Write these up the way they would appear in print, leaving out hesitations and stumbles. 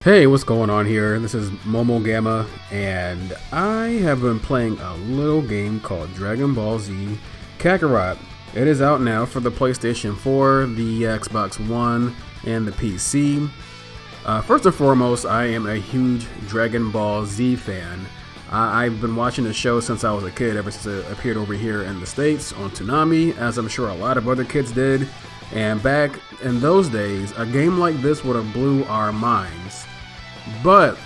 Hey, what's going on here? This is Momo Gamma, and I have been playing a little game called Dragon Ball Z Kakarot. It is out now for the PlayStation 4, the Xbox One, and the PC. First and foremost, I am a huge Dragon Ball Z fan. I've been watching the show since I was a kid, ever since it appeared over here in the States on Toonami, as I'm sure a lot of other kids did. And back in those days, a game like this would have blew our minds. But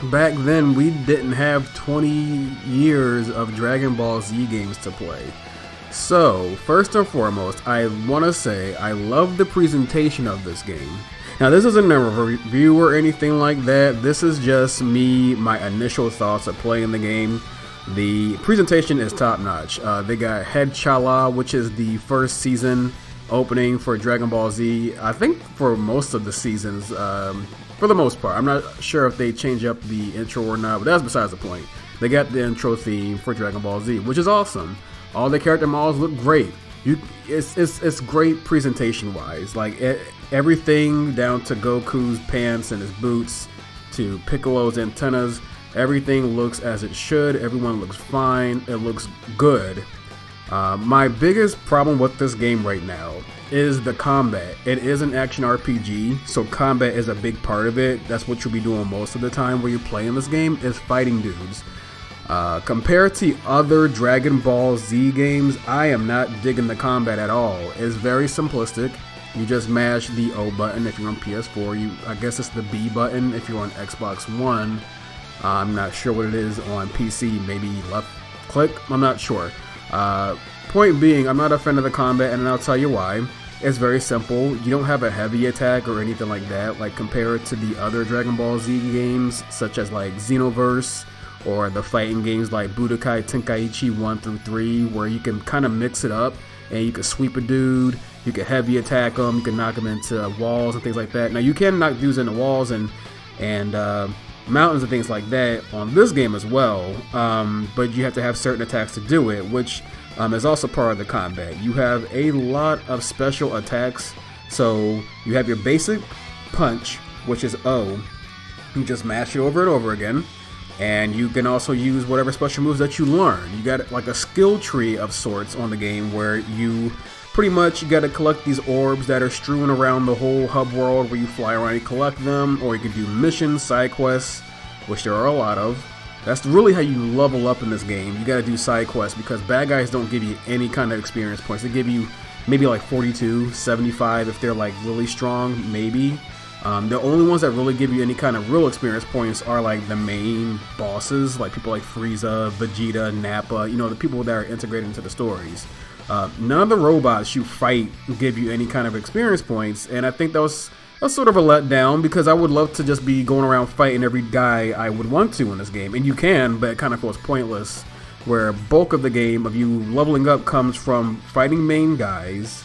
back then, we didn't have 20 years of Dragon Ball Z games to play. So, first and foremost, I want to say I love the presentation of this game. Now, this isn't a review or anything like that. This is just me, my initial thoughts of playing the game. The presentation is top notch. They got Head Chala, which is the first season opening for Dragon Ball Z. I think for most of the seasons, for the most part. I'm not sure if they change up the intro or not, but that's besides the point. They got the intro theme for Dragon Ball Z, which is awesome. All the character models look great. It's great presentation wise. Like everything down to Goku's pants and his boots, to Piccolo's antennas. Everything looks as it should. Everyone looks fine. It looks good. My biggest problem with this game right now is the combat. It is an action RPG, so combat is a big part of it. That's what you'll be doing most of the time where you play in this game, is fighting dudes. Compared to other Dragon Ball Z games, I am not digging the combat at all. It's very simplistic. You just mash the O button if you're on PS4. I guess it's the B button if you're on Xbox One. I'm not sure what it is on PC. Maybe left click? I'm not sure. Point being, I'm not a fan of the combat, and I'll tell you why. It's very simple. You don't have a heavy attack or anything like that, like compared to the other Dragon Ball Z games, such as like Xenoverse, or the fighting games like Budokai Tenkaichi 1 through 3, where you can kind of mix it up, and you can sweep a dude, you can heavy attack them, you can knock them into walls and things like that. Now, you can knock dudes into walls and mountains and things like that on this game as well, but you have to have certain attacks to do it, which is also part of the combat. You have a lot of special attacks. So you have your basic punch, which is O. You just mash it over and over again, and you can also use whatever special moves that you learn. You got like a skill tree of sorts on the game, where you pretty much got to collect these orbs that are strewn around the whole hub world, where you fly around and collect them, or you can do missions, side quests, which there are a lot of. That's really how you level up in this game. You gotta do side quests, because bad guys don't give you any kind of experience points. They give you maybe like 42, 75 if they're like really strong, maybe. The only ones that really give you any kind of real experience points are like the main bosses, like people like Frieza, Vegeta, Nappa, the people that are integrated into the stories. None of the robots you fight give you any kind of experience points, and I think that was sort of a letdown, because I would love to just be going around fighting every guy I would want to in this game, and you can, but it kind of feels pointless, where bulk of the game of you leveling up comes from fighting main guys,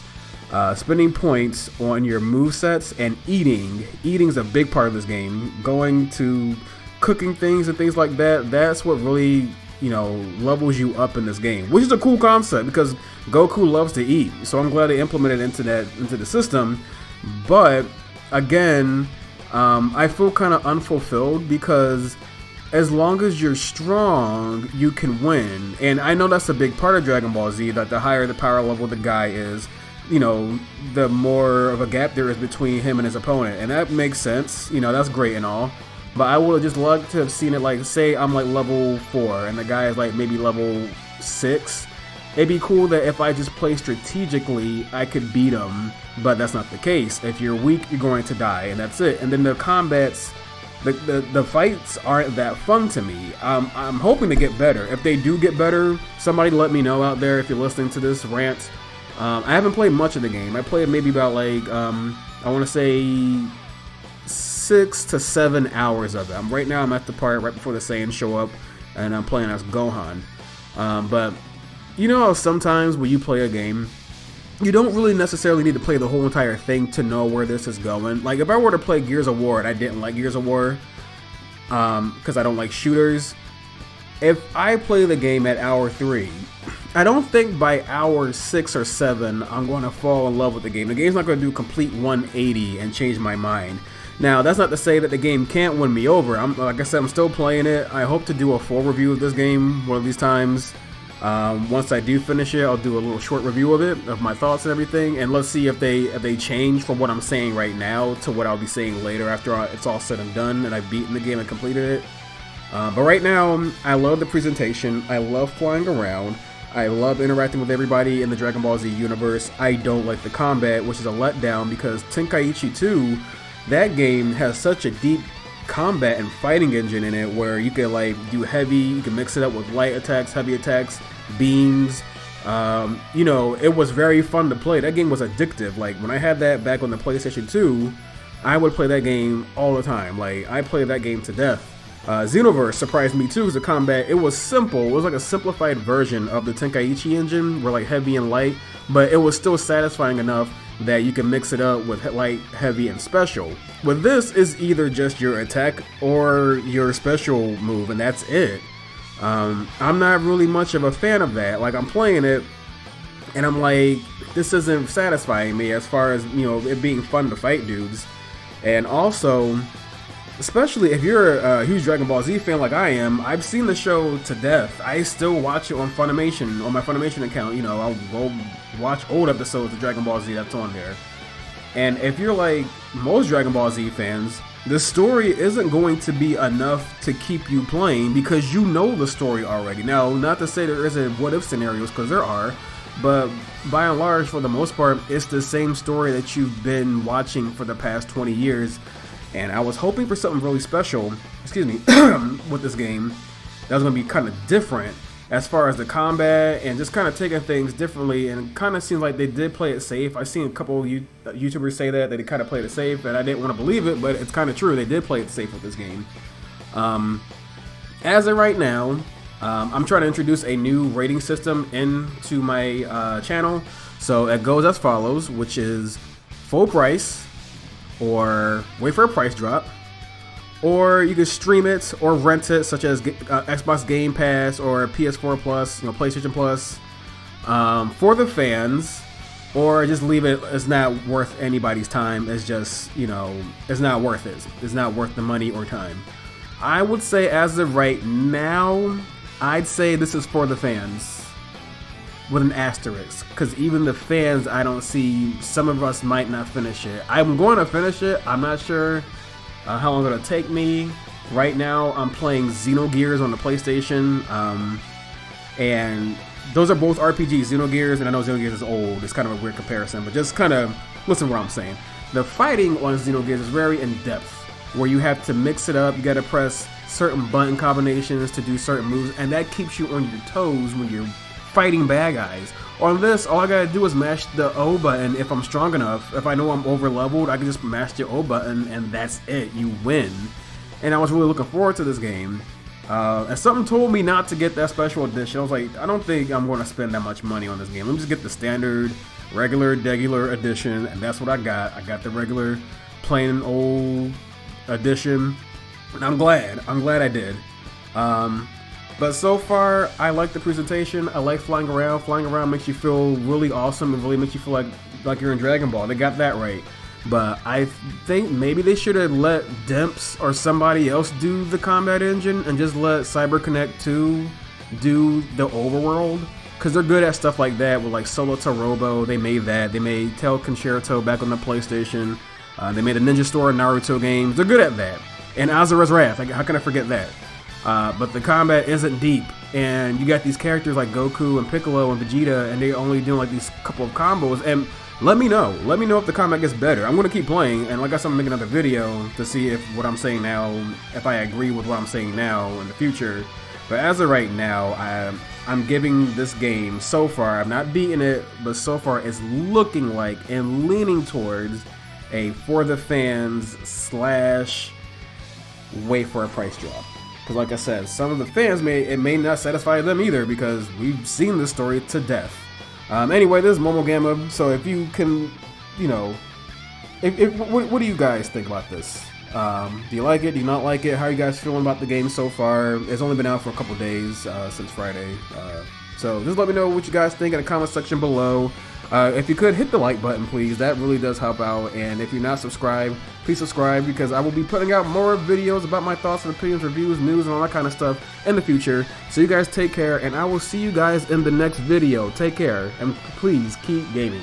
spending points on your movesets, and eating. Eating's a big part of this game. Going to cooking things and things like that, that's what really, levels you up in this game, which is a cool concept, because Goku loves to eat, so I'm glad they implemented into the system. But again, I feel kind of unfulfilled, because as long as you're strong, you can win. And I know that's a big part of Dragon Ball Z, that the higher the power level the guy is, the more of a gap there is between him and his opponent. And that makes sense, that's great and all. But I would have just loved to have seen it, like, say I'm like level 4 and the guy is like maybe level 6. It'd be cool that if I just play strategically, I could beat him, but that's not the case. If you're weak, you're going to die, and that's it. And then the combats, the fights aren't that fun to me. I'm hoping to get better. If they do get better, somebody let me know out there if you're listening to this rant. I haven't played much of the game. I played maybe about like, I want to say 6 to 7 hours of it. Right now I'm at the part right before the Saiyans show up, and I'm playing as Gohan. But sometimes when you play a game, you don't really necessarily need to play the whole entire thing to know where this is going. Like, if I were to play Gears of War and I didn't like Gears of War, because I don't like shooters, if I play the game at hour 3, I don't think by hour 6 or 7 I'm going to fall in love with the game. The game's not going to do complete 180 and change my mind. Now, that's not to say that the game can't win me over. Like I said, I'm still playing it. I hope to do a full review of this game one of these times. Once I do finish it, I'll do a little short review of it, of my thoughts and everything, and let's see if they change from what I'm saying right now to what I'll be saying later after it's all said and done and I've beaten the game and completed it. But right now, I love the presentation. I love flying around. I love interacting with everybody in the Dragon Ball Z universe. I don't like the combat, which is a letdown because Tenkaichi 2, that game has such a deep combat and fighting engine in it where you can like do heavy, you can mix it up with light attacks, heavy attacks, beams. You know, it was very fun to play. That game was addictive. Like when I had that back on the PlayStation 2, I would play that game all the time. Like I played that game to death. Xenoverse surprised me too, because the combat, it was simple. It was like a simplified version of the Tenkaichi engine, where like heavy and light, but it was still satisfying enough that you can mix it up with light, heavy, and special. With this, is either just your attack or your special move, and that's it. I'm not really much of a fan of that. Like I'm playing it, and I'm like, this isn't satisfying me as far as, you know, it being fun to fight dudes. And also, especially if you're a huge Dragon Ball Z fan like I am, I've seen the show to death. I still watch it on Funimation, on my Funimation account. You know, I'll go watch old episodes of Dragon Ball Z that's on there. And if you're like most Dragon Ball Z fans, the story isn't going to be enough to keep you playing because you know the story already. Now, not to say there isn't what-if scenarios, because there are, but by and large, for the most part, it's the same story that you've been watching for the past 20 years. And I was hoping for something really special, excuse me, with this game that was going to be kind of different as far as the combat and just kind of taking things differently. And it kind of seems like they did play it safe. I've seen a couple of YouTubers say that they kind of played it safe, and I didn't want to believe it, but it's kind of true. They did play it safe with this game. As of right now, I'm trying to introduce a new rating system into my channel. So it goes as follows, which is full price, or wait for a price drop, or you can stream it or rent it, such as Xbox Game Pass or PS4 Plus, you know, PlayStation Plus, for the fans, or just leave it. It's not worth anybody's time. It's just, you know, it's not worth it. It's not worth the money or time. I would say as of right now, I'd say this is for the fans, with an asterisk, because even the fans, I don't see, some of us might not finish it. I'm going to finish it. I'm not sure how long it'll take me. Right now, I'm playing Xenogears on the PlayStation, and those are both RPGs, Xenogears, and I know Xenogears is old. It's kind of a weird comparison, but just kind of listen to what I'm saying. The fighting on Xenogears is very in-depth, where you have to mix it up. You got to press certain button combinations to do certain moves, and that keeps you on your toes when you're fighting bad guys. On this, all I gotta do is mash the O button if I'm strong enough. If I know I'm over leveled, I can just mash the O button and that's it. You win. And I was really looking forward to this game. And something told me not to get that special edition. I was like, I don't think I'm going to spend that much money on this game. Let me just get the standard, regular edition, and that's what I got. I got the regular, plain old edition, and I'm glad I did. But so far, I like the presentation. I like flying around. Flying around makes you feel really awesome. It really makes you feel like you're in Dragon Ball. They got that right. But I think maybe they should have let Demps or somebody else do the combat engine and just let CyberConnect 2 do the overworld. Because they're good at stuff like that with like Solo to Robo. They made that. They made Tel Concerto back on the PlayStation. They made a Ninja Store Naruto games. They're good at that. And Azura's Wrath. How can I forget that? But the combat isn't deep, and you got these characters like Goku and Piccolo and Vegeta, and they're only doing like these couple of combos. And let me know if the combat gets better. I'm gonna keep playing, and like I said, I'm making another video to see if what I'm saying now, if I agree with what I'm saying now in the future. But as of right now, I'm giving this game, so far, I've not beaten it, but so far it's looking like and leaning towards a for the fans / wait for a price drop. Because like I said, some of the fans may not satisfy them either, because we've seen this story to death. Anyway, this is Momo Gamma, so if you can, you know, what do you guys think about this? Do you like it? Do you not like it? How are you guys feeling about the game so far? It's only been out for a couple days since Friday. So just let me know what you guys think in the comment section below. If you could hit the like button, please, that really does help out. And if you're not subscribed, please subscribe, because I will be putting out more videos about my thoughts and opinions, reviews, news, and all that kind of stuff in the future. So you guys take care, and I will see you guys in the next video. Take care, and please keep gaming.